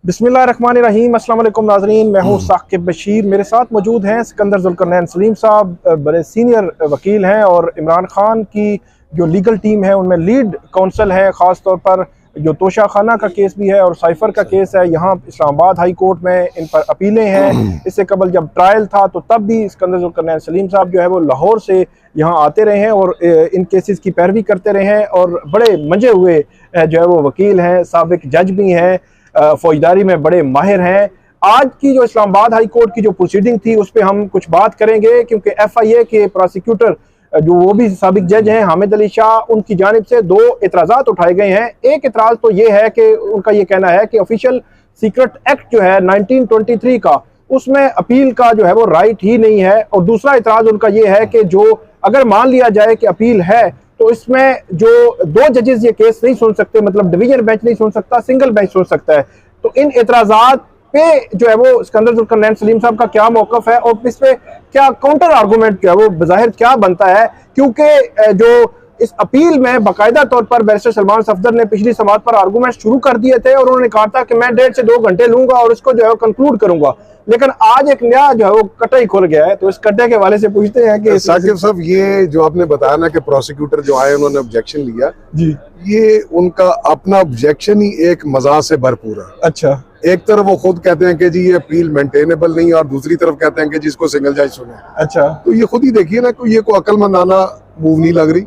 बिस्मिल्लाहिर्रहमानिर्रहीम। अस्सलाम वालेकुम नाज़रीन, मैं हूँ साकिब बशीर। मेरे साथ मौजूद हैं सिकंदर जुल्करनैन सलीम साहब, बड़े सीनियर वकील हैं और इमरान खान की जो लीगल टीम है उनमें लीड काउंसल है। ख़ास तौर पर जो तोशा खाना का केस भी है और साइफ़र का केस है, यहाँ इस्लामाबाद हाई कोर्ट में इन पर अपीलें हैं। इससे कबल जब ट्रायल था तो तब भी सिकंदर जुल्करनैन सलीम साहब जो है वो लाहौर से यहाँ आते रहे हैं और इन केसेस की पैरवी करते रहे हैं और बड़े मंजे हुए जो है वो वकील हैं, साबिक जज भी हैं, फौजदारी में बड़े माहिर हैं। आज की जो इस्लामाबाद हाई कोर्ट की जो प्रोसीडिंग थी उस पर हम कुछ बात करेंगे, क्योंकि FIA के प्रोसिक्यूटर जो वो भी साबिक जज हैं हामिद अली शाह, उनकी जानिब से दो एतराज़ात उठाए गए हैं। एक एतराज़ तो ये है कि उनका ये कहना है कि ऑफिशियल सीक्रेट एक्ट जो है 1923 का, उसमें अपील का जो है वो राइट ही नहीं है। और दूसरा एतराज़ उनका ये है कि जो अगर मान लिया जाए कि अपील है तो इसमें जो दो जजेस ये केस नहीं सुन सकते, मतलब डिवीजन बेंच नहीं सुन सकता, सिंगल बेंच सुन सकता है। तो इन एतराज़ात पे जो है वो सिकंदर जुल्करनैन सलीम साहब का क्या मौक़िफ़ है और इस पे क्या काउंटर आर्गूमेंट जो है वो बज़ाहिर क्या बनता है, क्योंकि जो इस अपील में बाकायदा तौर पर बैरिस्टर सलमान सफदर ने पिछली समाअत पर आर्गूमेंट शुरू कर दिए थे और उन्होंने कहा था कि मैं 1.5 से 2 घंटे लूंगा और इसको जो है कंक्लूड करूंगा। लेकिन आज एक नया जो है वो कट्टा ही खुल गया है। तो इस कट्टे के वाले से पूछते हैं कि साकिब साहब, ये जो आपने बताया ना कि प्रोसिक्यूटर जो आए उन्होंने ऑब्जेक्शन लिया जी, ये उनका अपना ऑब्जेक्शन ही एक मजाक से भरपूर है। अच्छा, एक तरफ वो खुद कहते हैं कि जी ये अपील मेंटेनेबल नहीं और दूसरी तरफ कहते हैं कि जिसको सिंगल जज सुने। अच्छा, तो ये खुद ही देखिए ना, कोई ये कोई अक्लमंदाना मूव नहीं लग रही,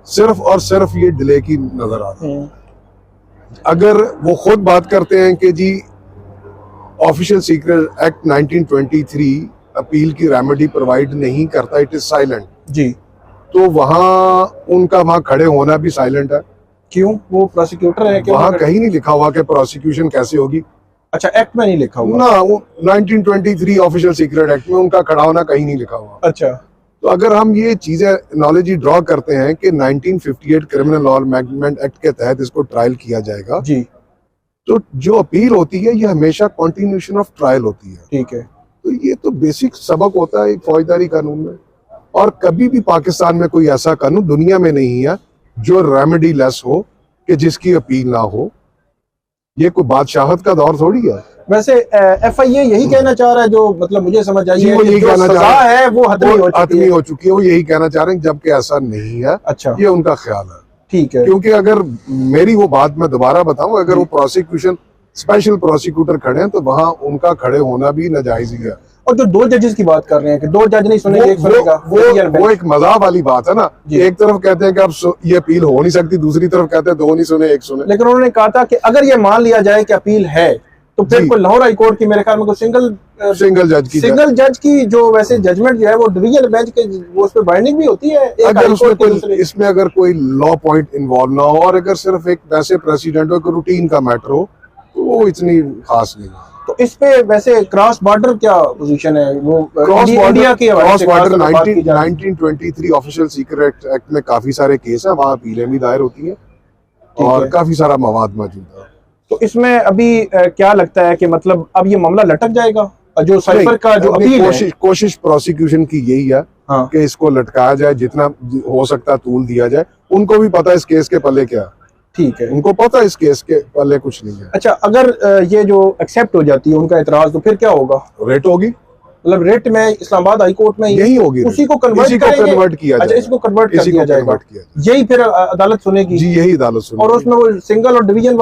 सिर्फ और सिर्फ ये डिले की नजर आ रही है। अगर वो खुद बात करते हैं कि जी ऑफिशियल सीक्रेट एक्ट 1923 अपील की रेमेडी प्रोवाइड नहीं करता, इट इज साइलेंट जी, तो वहां उनका वहां खड़े होना भी साइलेंट है। क्यों? वो प्रोसिक्यूटर है, वहां कहीं नहीं लिखा हुआ कि प्रोसिक्यूशन कैसे होगी। अच्छा, एक्ट में नहीं लिखा हुआ ना, वो 1923 ऑफिशियल सीक्रेट एक्ट में उनका खड़ा होना कहीं नहीं लिखा हुआ। अच्छा, तो अगर हम ये चीजें एनालॉजी ड्रॉ करते हैं कि 1958 क्रिमिनल लॉ अमेंडमेंट एक्ट के तहत इसको ट्रायल किया जाएगा जी, तो जो अपील होती है ये हमेशा कंटिन्यूएशन ऑफ ट्रायल होती है। ठीक है। तो ये तो बेसिक सबक होता है एक फौजदारी कानून में, और कभी भी पाकिस्तान में कोई ऐसा कानून दुनिया में नहीं है जो रेमेडी लेस हो, कि जिसकी अपील ना हो। ये कोई बादशाहत का दौर थोड़ी है। वैसे FIA यही कहना चाह रहा है, जो मतलब मुझे समझ आई है, वो यही कहना सजा है वो हतमी हो चुकी है, वो यही कहना चाह रहे हैं, जबकि ऐसा नहीं है। अच्छा, ये उनका ख्याल है। ठीक है। क्योंकि अगर मेरी वो बात मैं दोबारा बताऊं, अगर वो प्रोसिक्यूशन स्पेशल प्रोसिक्यूटर खड़े हैं तो वहां उनका खड़े होना भी नाजायज ही है। और जो दो जजेस की बात कर रहे हैं कि दो जज नहीं सुनेंगे, एक सुनेगा, वो एक मजाक वाली बात है ना। एक तरफ कहते हैं कि अब ये अपील हो नहीं सकती, दूसरी तरफ कहते हैं दो नहीं सुने एक सुने। लेकिन उन्होंने कहा था कि अगर ये मान लिया जाए कि अपील है तो फिर कोई लाहौर हाई कोर्ट की, मेरे ख्याल में कोई सिंगल जज की जो वैसे जजमेंट जो है वो डिवीजन बेंच के वो उस पर बाइंडिंग भी होती है। अगर इसमें अगर कोई लॉ पॉइंट इन्वॉल्व ना हो और अगर सिर्फ एक वैसे प्रेसिडेंट हो, रूटीन का मैटर हो, तो वो इतनी खास नहीं है। तो इस पे वैसे क्रॉस बॉर्डर क्या पोजीशन है? वो इंडिया के cross border 1923 official secret act में काफी सारे केस हैं, वहाँ अपीलें भी दायर होती हैं और काफी सारा मवाद मौजूद है। तो इसमें अभी क्या लगता है कि मतलब अब ये मामला लटक जाएगा? जो साइफर का जो अपील कोशिश प्रोसिक्यूशन की यही है कि इसको लटकाया जाए, जितना हो सकता है तूल दिया जाए। उनको भी पता है इस केस के पल्ले क्या, ठीक है, उनको पता है इस केस के पल्ले कुछ नहीं है। अच्छा, अगर ये जो एक्सेप्ट हो जाती है उनका एतराज, तो फिर क्या होगा? रेट होगी, मतलब रेट में इस्लामाबाद हाई कोर्ट में यही होगी, उसी को कन्वर्ट किया जाएगा। अच्छा, इसको कन्वर्ट कर दिया जाएगा, यही फिर अदालत सुनेगी जी, यही अदालत सुनेगी। और उसमें वो सिंगल और डिवीजन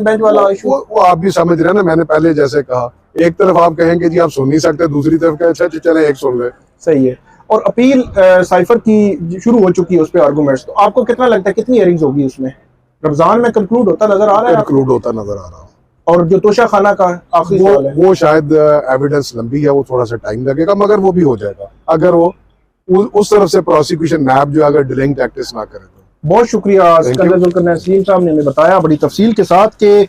बेंच वाला इशू वो आप भी समझ रहे हैं ना। मैंने पहले जैसे कहा, एक तरफ आप कहेंगे जी आप सुन नहीं सकते, दूसरी तरफ कहें अच्छा चले एक सुन ले। सही है। और अपील साइफर की शुरू हो चुकी है, उस पर आर्गूमेंट्स, तो आपको कितना लगता है कितनी हियरिंग्स होगी उसमें? रमजान में कंक्लूड होता नजर आ रहा है? कंक्लूड होता नजर आ रहा है। और जो तोशा खाना का आखिरी सवाल है, वो शायद एविडेंस लंबी है, वो थोड़ा सा टाइम लगेगा, मगर वो भी हो जाएगा अगर वो उस तरफ से प्रोसिक्यूशन नैब जो अगर डिलेइंग टैक्टिस ना करे तो। बहुत शुक्रिया सिकंदर जुल्करनैन सलीम साहब ने हमें बताया बड़ी तफसील के साथ कि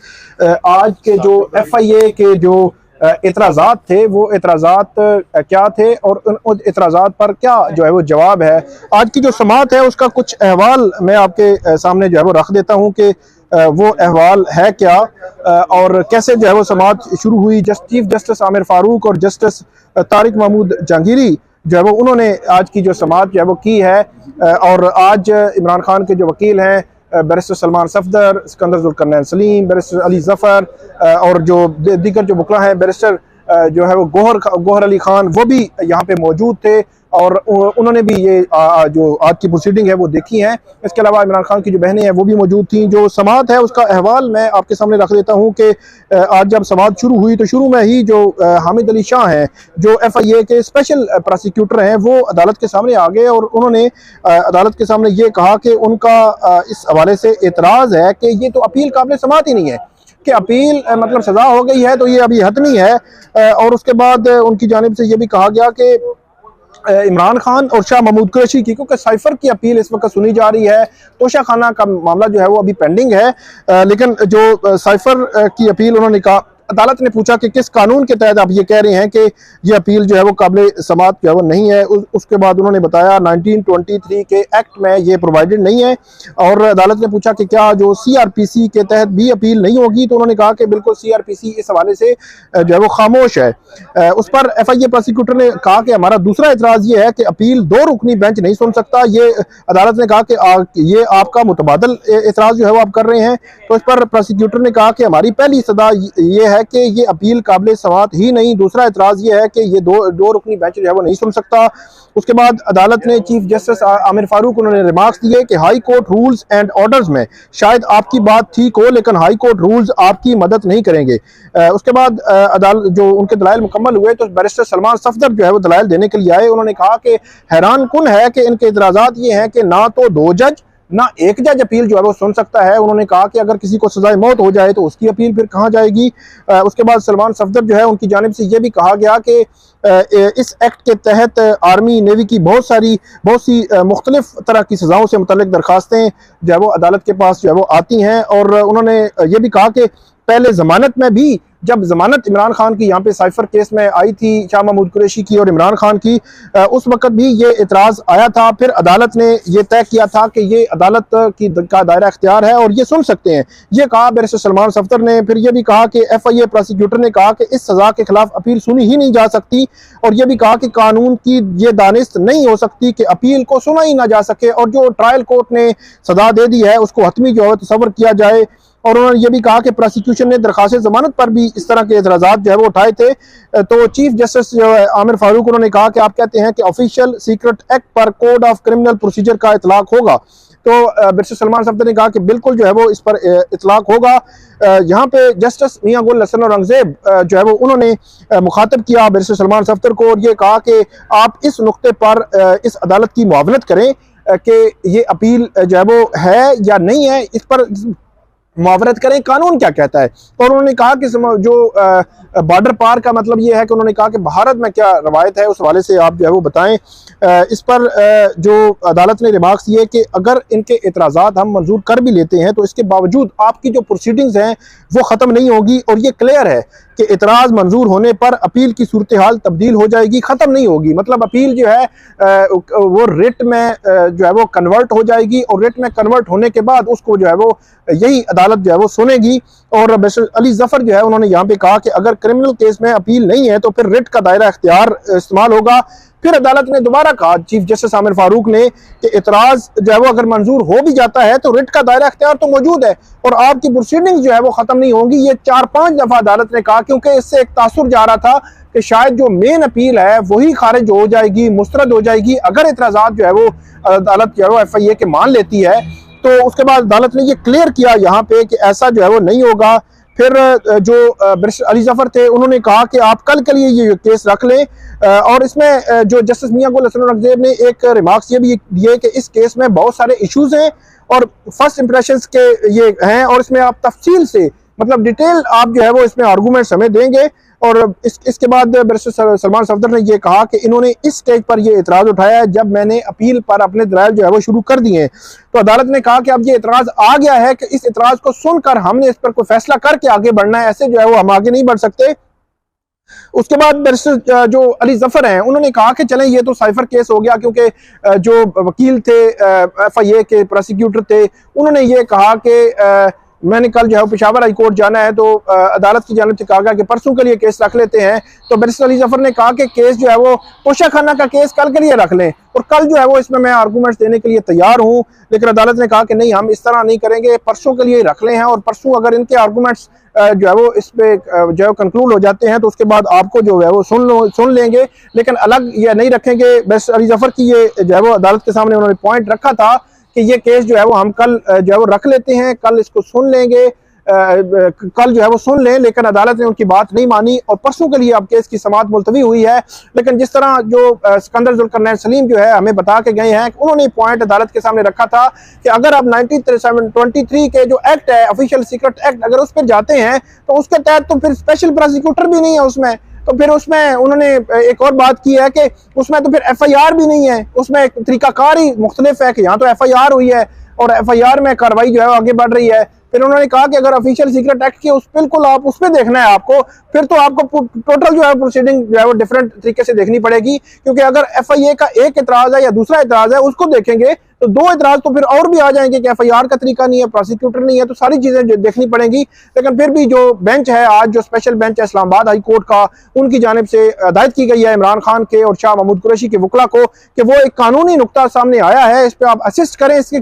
आज के जो FIA के जो एतराज़ात थे वो एतराज़ात क्या थे और उन एतराज़ात पर क्या जो है वो जवाब है। आज की जो समाअत है उसका कुछ अहवाल मैं आपके सामने जो है वो रख देता हूँ कि वो अहवाल है क्या और कैसे जो है वो समाअत शुरू हुई। चीफ जस्टिस आमिर फारूक और जस्टिस तारिक महमूद जहांगीरी जो है वो उन्होंने आज की जो समाअत जो है वो की है। और आज इमरान खान के जो वकील हैं बैरिस्टर सलमान सफदर, सिकंदर जुल्करनैन सलीम, बैरिस्टर अली जफ़र और जो दीगर जो बुकला हैं, बैरिस्टर जो है वो गौहर अली खान, वो भी यहाँ पे मौजूद थे और उन्होंने भी ये जो आज की प्रोसीडिंग है वो देखी है। इसके अलावा इमरान खान की जो बहनें हैं वो भी मौजूद थी। जो समाअत है उसका अहवाल मैं आपके सामने रख देता हूँ कि आज जब समाअत शुरू हुई तो शुरू में ही जो हामिद अली शाह हैं, जो FIA के स्पेशल प्रोसिक्यूटर हैं, वो अदालत के सामने आ गए और उन्होंने अदालत के सामने ये कहा कि उनका इस हवाले से एतराज़ है कि ये तो अपील काबिल समाअत ही नहीं है, कि अपील मतलब सजा हो गई है तो ये अभी हतमी है। और उसके बाद उनकी जानिब से ये भी कहा गया कि इमरान खान और शाह महमूद कुरैशी की, क्योंकि साइफर की अपील इस वक्त सुनी जा रही है, तोशा खाना का मामला जो है वो अभी पेंडिंग है, लेकिन जो साइफर की अपील उन्होंने कहा, अदालत ने पूछा कि किस कानून के तहत आप ये कह रहे हैं कि ये अपील जो है वो काबिल समाअत जो है वो नहीं है। उसके बाद उन्होंने बताया 1923 के एक्ट में ये प्रोवाइडेड नहीं है। और अदालत ने पूछा कि क्या जो CRPC के तहत भी अपील नहीं होगी, तो उन्होंने कहा कि बिल्कुल CRPC इस हवाले से जो है वो खामोश है। उस पर FIA प्रोसिक्यूटर ने कहा कि हमारा दूसरा एतराज़ ये है कि अपील 2 रुकनी बेंच नहीं सुन सकता। ये अदालत ने कहा कि ये आपका मुतबादल एतराज़ जो है वो आप कर रहे हैं। तो इस पर प्रोसिक्यूटर ने कहा कि हमारी पहली सदा ये है कि ये अपील काबिल समाअत ही नहीं, दूसरा एतराज़ ये है कि ये दो रुकनी बेंच जो है वो नहीं सुन सकता। उसके बाद अदालत ने चीफ जस्टिस आमिर फारूक उन्होंने रिमार्क्स दिए कि high court rules and orders में शायद आपकी बात ठीक हो, लेकिन हाई कोर्ट रूल्स आपकी मदद नहीं करेंगे। उसके बाद अदालत जो उनके दलाइल मुकम्मल हुए तो बैरिस्टर सलमान सफदर जो है वो दलाइल देने के लिए आए। उन्होंने कहा कि हैरान कुन है कि इनके एतराज़ात ये हैं कि ना तो 2 जज ना एक जज अपील जो है वो सुन सकता है। उन्होंने कहा कि अगर किसी को सजाए मौत हो जाए तो उसकी अपील फिर कहाँ जाएगी। उसके बाद सलमान सफदर जो है उनकी जानिब से ये भी कहा गया कि इस एक्ट के तहत आर्मी नेवी की बहुत सी मुख्तलिफ तरह की सजाओं से मुतल्लिक दरखास्तें जो है वो अदालत के पास जो है वो आती हैं। और उन्होंने ये भी कहा कि पहले जमानत में भी, जब जमानत इमरान खान की यहाँ पे साइफर केस में आई थी, शाह महमूद कुरैशी की और इमरान खान की, उस वक्त भी ये एतराज़ आया था। फिर अदालत ने ये तय किया था कि ये अदालत का दायरा इख्तियार है और ये सुन सकते हैं। ये कहा बैरिस्टर सलमान सफदर ने। फिर ये भी कहा कि FIA प्रोसिक्यूटर ने कहा कि इस सज़ा के खिलाफ अपील सुनी ही नहीं जा सकती। और ये भी कहा कि कानून की ये दानिस्त नहीं हो सकती कि अपील को सुना ही ना जा सके और जो ट्रायल कोर्ट ने सज़ा दे दी है उसको हतमी जो है तसव्वुर किया जाए। और उन्होंने ये भी कहा कि प्रोसिक्यूशन ने दरखास्त जमानत पर भी इस तरह के एतराज़ात जो है वो उठाए थे। तो चीफ जस्टिस जो है आमिर फारूक उन्होंने कहा कि आप कहते हैं कि ऑफिशियल सीक्रेट एक्ट पर कोड ऑफ क्रिमिनल प्रोसीजर का इतलाक होगा। तो बैरिस्टर सलमान सफदर ने कहा कि बिल्कुल जो है वो इस पर इतलाक होगा। यहाँ पे जस्टिस मियां गुल हसन औरंगजेब जो है वो उन्होंने मुखातब किया बैरिस्टर सलमान सफदर को और ये कहा कि आप इस नुक्ते पर इस अदालत की मुआवनत करें कि ये अपील जो है वो है या नहीं है, इस पर मुआवरत करें, कानून क्या कहता है। और उन्होंने कहा कि जो बॉर्डर पार का मतलब ये है कि उन्होंने कहा कि भारत में क्या रवायत है उस हवाले से आप जो है वो बताएं। इस पर जो अदालत ने रिमार्क्स दिए कि अगर इनके एतराज़ात हम मंजूर कर भी लेते हैं तो इसके बावजूद आपकी जो प्रोसीडिंग्स हैं वो ख़त्म नहीं होगी। और ये क्लियर है कि एतराज़ मंजूर होने पर अपील की सूरत हाल तब्दील हो जाएगी, ख़त्म नहीं होगी। मतलब अपील जो है वो रिट में जो है वो कन्वर्ट हो जाएगी और रिट में कन्वर्ट होने के बाद उसको जो है वो यही अदालत जो है वो सुनेगी। और बैरिस्टर अली जफ़र जो है उन्होंने यहाँ पे कहा कि अगर क्रिमिनल केस में अपील नहीं है तो फिर रिट का दायरा इख्तियार इस्तेमाल होगा। फिर अदालत ने दोबारा कहा, चीफ जस्टिस आमिर फारूक ने, कि एतराज़ जो है वो अगर मंजूर हो भी जाता है तो रिट का दायरा इख्तियार तो मौजूद है और आपकी प्रोसीडिंग जो है वो ख़त्म नहीं होंगी। ये 4-5 दफ़ा अदालत ने कहा, क्योंकि इससे एक तासुर जा रहा था कि शायद जो मेन अपील है वही खारिज हो जाएगी, मुस्तरद हो जाएगी अगर एतराज़ात जो है वो अदालत जो है वो FIA के मान लेती है। तो उसके बाद अदालत ने ये क्लियर किया यहाँ पे कि ऐसा जो है वो नहीं होगा। फिर जो बैरिस्टर अली जफ़र थे उन्होंने कहा कि आप कल के लिए ये केस रख लें। और इसमें जो जस्टिस मियां गुल हसन औरंगजेब ने एक रिमार्क्स ये भी दिए कि इस केस में बहुत सारे इश्यूज हैं और फर्स्ट इंप्रेशंस के ये हैं और इसमें आप तफसील से मतलब डिटेल आप जो है वो इसमें आर्गूमेंट्स हमें देंगे। और इसके बाद बैरिस्टर सलमान सफदर ने ये कहा कि इन्होंने इस स्टेज पर ये एतराज़ उठाया है जब मैंने अपील पर अपने दलाइल जो है वो शुरू कर दिए हैं। तो अदालत ने कहा कि अब ये एतराज़ आ गया है कि इस एतराज़ को सुनकर हमने इस पर कोई फैसला करके आगे बढ़ना है, ऐसे जो है वो हम आगे नहीं बढ़ सकते। उसके बाद बैरिस्टर जो अली जफ़र हैं उन्होंने कहा कि चलें ये तो साइफर केस हो गया, क्योंकि जो वकील थे FIA के प्रोसिक्यूटर थे उन्होंने ये कहा कि मैंने कल जो है पेशावर हाई कोर्ट जाना है, तो अदालत की जानिब से कहा गया कि परसों के लिए केस रख लेते हैं। तो बैरिस्टर अली जफर ने कहा कि केस जो है वो तोशा खाना का केस कल के लिए रख लें, और कल जो है वो इसमें मैं आर्गूमेंट्स देने के लिए तैयार हूं। लेकिन अदालत ने कहा कि नहीं, हम इस तरह नहीं करेंगे, परसों के लिए रख लें हैं, और परसों अगर इनके आर्गूमेंट्स जो है वो इस पे जो है कंक्लूड हो जाते हैं तो उसके बाद आपको जो है वो सुन लेंगे, लेकिन अलग ये नहीं रखेंगे। बैरिस्टर अली जफर की ये जो है वो अदालत के सामने उन्होंने पॉइंट रखा था कि ये केस जो है वो हम कल जो है वो रख लेते हैं, कल इसको सुन लेंगे, कल जो है वो सुन लें। लेकिन अदालत ने उनकी बात नहीं मानी और परसों के लिए अब केस की समाअत मुलतवी हुई है। लेकिन जिस तरह जो सिकंदर जुल्करनैन सलीम जो है हमें बता के गए हैं, उन्होंने पॉइंट अदालत के सामने रखा था कि अगर आप 1923 के जो एक्ट है, ऑफिशियल सीक्रेट एक्ट, अगर उस पर जाते हैं तो उसके तहत तो फिर स्पेशल प्रोसिक्यूटर भी नहीं है उसमें। तो फिर उसमें उन्होंने एक और बात की है कि उसमें तो फिर FIR भी नहीं है, उसमें एक तरीकाकार ही मुख्तलिफ है कि यहाँ तो FIR हुई है और FIR में कार्रवाई जो है आगे बढ़ रही है। फिर उन्होंने कहा कि अगर ऑफिशियल सीक्रेट एक्ट की बिल्कुल आप उस पर देखना है आपको, फिर तो आपको टोटल जो है प्रोसीडिंग जो है वो डिफरेंट तरीके से देखनी पड़ेगी, क्योंकि अगर FIA का एक एतराज है या दूसरा एतराज है उसको देखेंगे तो दो एतराज तो फिर और भी आ जाएंगे कि FIR का तरीका नहीं है, प्रोसिक्यूटर नहीं है, तो सारी चीजें देखनी पड़ेंगी। लेकिन फिर भी जो बेंच है आज, जो स्पेशल बेंच है इस्लामाबाद हाई कोर्ट का, उनकी जानिब से हिदायत की गई है इमरान खान के और शाह महमूद कुरैशी के वकला को कि वो एक कानूनी नुकता सामने आया है, इस पर आप असिस्ट करें, इसके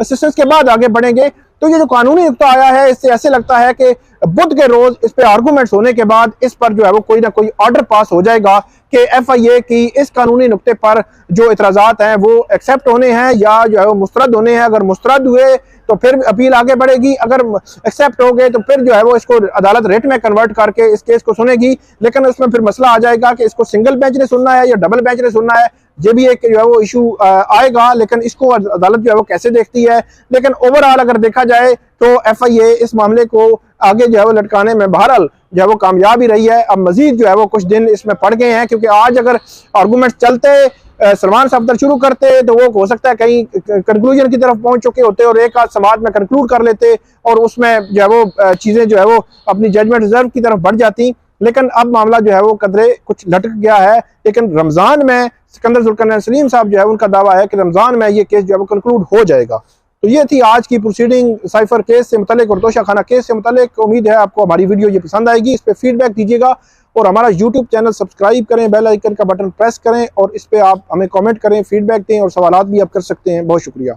असिस्टेंस के बाद आगे बढ़ेंगे। तो ये जो कानूनी नुकता आया है, इससे ऐसे लगता है कि बुध के रोज इस पे आर्गूमेंट्स होने के बाद इस पर जो है वो कोई ना कोई ऑर्डर पास हो जाएगा कि FIA की इस कानूनी नुकते पर जो इतराजात हैं वो एक्सेप्ट होने हैं या जो है वो मुस्तरद होने हैं। अगर मुस्तरद हुए तो फिर अपील आगे बढ़ेगी, अगर एक्सेप्ट हो गए तो फिर जो है वो इसको अदालत रेट में कन्वर्ट करके इस केस को सुनेगी। लेकिन उसमें फिर मसला आ जाएगा कि इसको सिंगल बेंच ने सुनना है या डबल बेंच ने सुनना है, ये भी एक जो है वो इशू आएगा। लेकिन इसको अदालत जो है वो कैसे देखती है। लेकिन ओवरऑल अगर देखा जाए तो FIA इस मामले को आगे जो है वो लटकाने में बहरहाल जो है वो कामयाब ही रही है। अब मजीद जो है वो कुछ दिन इसमें पड़ गए हैं, क्योंकि आज अगर आर्गूमेंट चलते सलमान सफदर शुरू करते तो वो हो सकता है कहीं कंक्लूजन की तरफ पहुंच चुके होते और एक आध समाज में कंक्लूड कर लेते और उसमें जो है वो चीजें जो है वो अपनी जजमेंट रिजर्व की तरफ बढ़ जाती। लेकिन अब मामला जो है वो कदरे कुछ लटक गया है। लेकिन रमजान में सिकंदर जुल्करनैन सलीम साहब जो है उनका दावा है कि रमजान में ये केस जो है वो कंक्लूड हो जाएगा। तो ये थी आज की प्रोसीडिंग साइफर केस से मुतालिक और तोशा खाना केस से मुतालिक। उम्मीद है आपको हमारी वीडियो ये पसंद आएगी, इस पर फीडबैक दीजिएगा और हमारा यूट्यूब चैनल सब्सक्राइब करें, बेल आइकन का बटन प्रेस करें और इस पर आप हमें कमेंट करें, फीडबैक दें और सवालात भी आप कर सकते हैं। बहुत शुक्रिया।